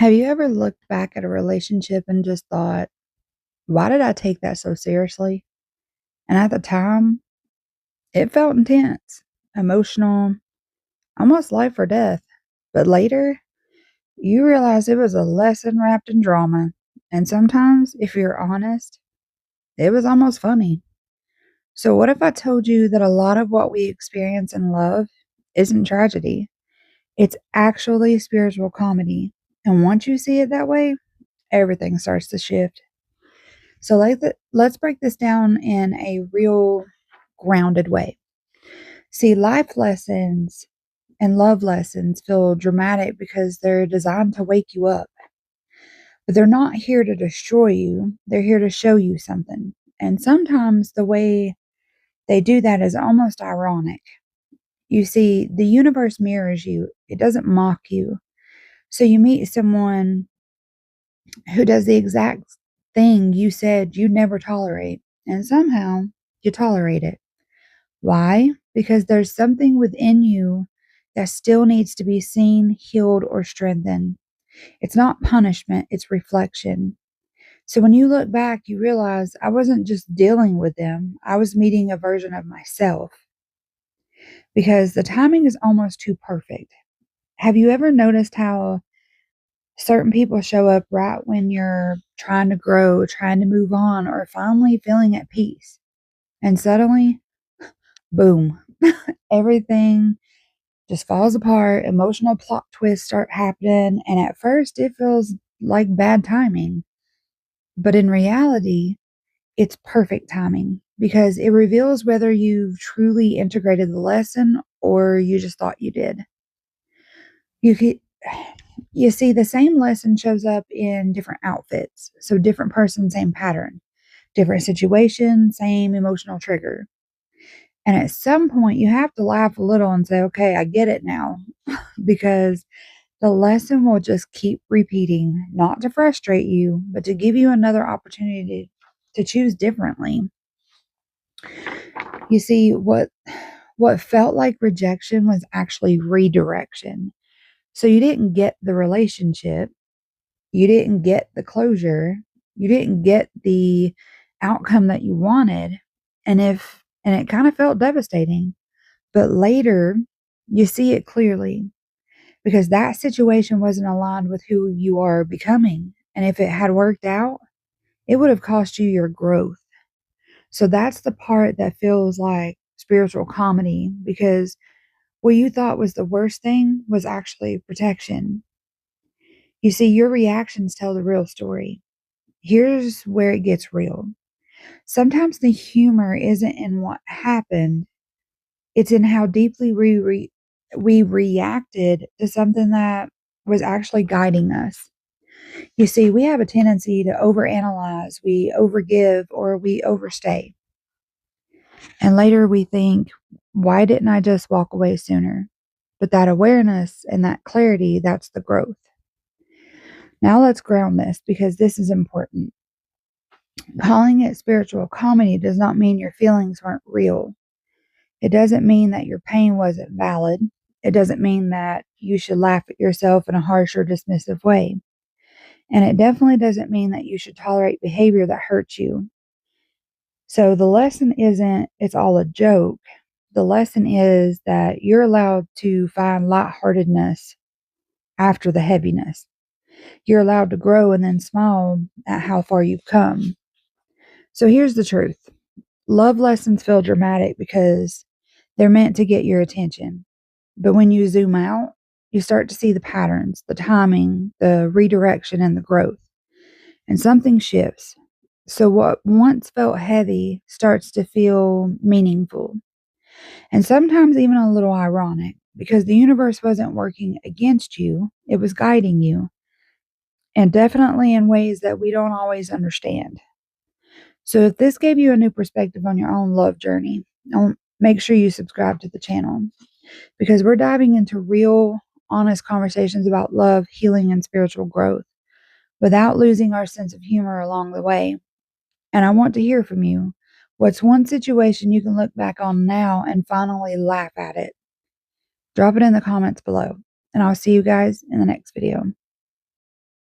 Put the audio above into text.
Have you ever looked back at a relationship and just thought, why did I take that so seriously? And at the time, it felt intense, emotional, almost life or death. But later, you realize it was a lesson wrapped in drama. And sometimes, if you're honest, it was almost funny. So, what if I told you that a lot of what we experience in love isn't tragedy? It's actually spiritual comedy. And once you see it that way, everything starts to shift. So let's break this down in a real grounded way. See, life lessons and love lessons feel dramatic because they're designed to wake you up, but they're not here to destroy you. They're here to show you something. And sometimes the way they do that is almost ironic. You see, the universe mirrors you, it doesn't mock you. So you meet someone who does the exact thing you said you'd never tolerate, and somehow you tolerate it. Why? Because there's something within you that still needs to be seen, healed, or strengthened. It's not punishment, it's reflection. So when you look back, you realize I wasn't just dealing with them, I was meeting a version of myself because the timing is almost too perfect. Have you ever noticed how certain people show up right when you're trying to grow, trying to move on, or finally feeling at peace? And suddenly, boom, everything just falls apart. Emotional plot twists start happening. And at first, it feels like bad timing. But in reality, it's perfect timing because it reveals whether you've truly integrated the lesson or you just thought you did. You could, you see, the same lesson shows up in different outfits. So, different person, same pattern, different situation, same emotional trigger. And at some point, you have to laugh a little and say, okay, I get it now. Because the lesson will just keep repeating, not to frustrate you, but to give you another opportunity to choose differently. You see, what felt like rejection was actually redirection. So you didn't get the relationship, you didn't get the closure, you didn't get the outcome that you wanted, and it kind of felt devastating. But later, you see it clearly because that situation wasn't aligned with who you are becoming. And if it had worked out, it would have cost you your growth. So that's the part that feels like spiritual comedy because what you thought was the worst thing was actually protection. You see, your reactions tell the real story. Here's where it gets real. Sometimes the humor isn't in what happened, it's in how deeply we reacted to something that was actually guiding us. You see, we have a tendency to overanalyze, we overgive, or we overstay. And later we think, why didn't I just walk away sooner? But that awareness and that clarity, that's the growth. Now let's ground this because this is important. Calling it spiritual comedy does not mean your feelings weren't real. It doesn't mean that your pain wasn't valid. It doesn't mean that you should laugh at yourself in a harsh or dismissive way. And it definitely doesn't mean that you should tolerate behavior that hurts you. So the lesson isn't it's all a joke. The lesson is that you're allowed to find lightheartedness after the heaviness. You're allowed to grow and then smile at how far you've come. So here's the truth. Love lessons feel dramatic because they're meant to get your attention. But when you zoom out, you start to see the patterns, the timing, the redirection, and the growth. And something shifts. So what once felt heavy starts to feel meaningful. And sometimes even a little ironic because the universe wasn't working against you, it was guiding you. And definitely in ways that we don't always understand. So if this gave you a new perspective on your own love journey, make sure you subscribe to the channel because we're diving into real, honest conversations about love, healing, and spiritual growth without losing our sense of humor along the way. And I want to hear from you. What's one situation you can look back on now and finally laugh at it? Drop it in the comments below, and I'll see you guys in the next video.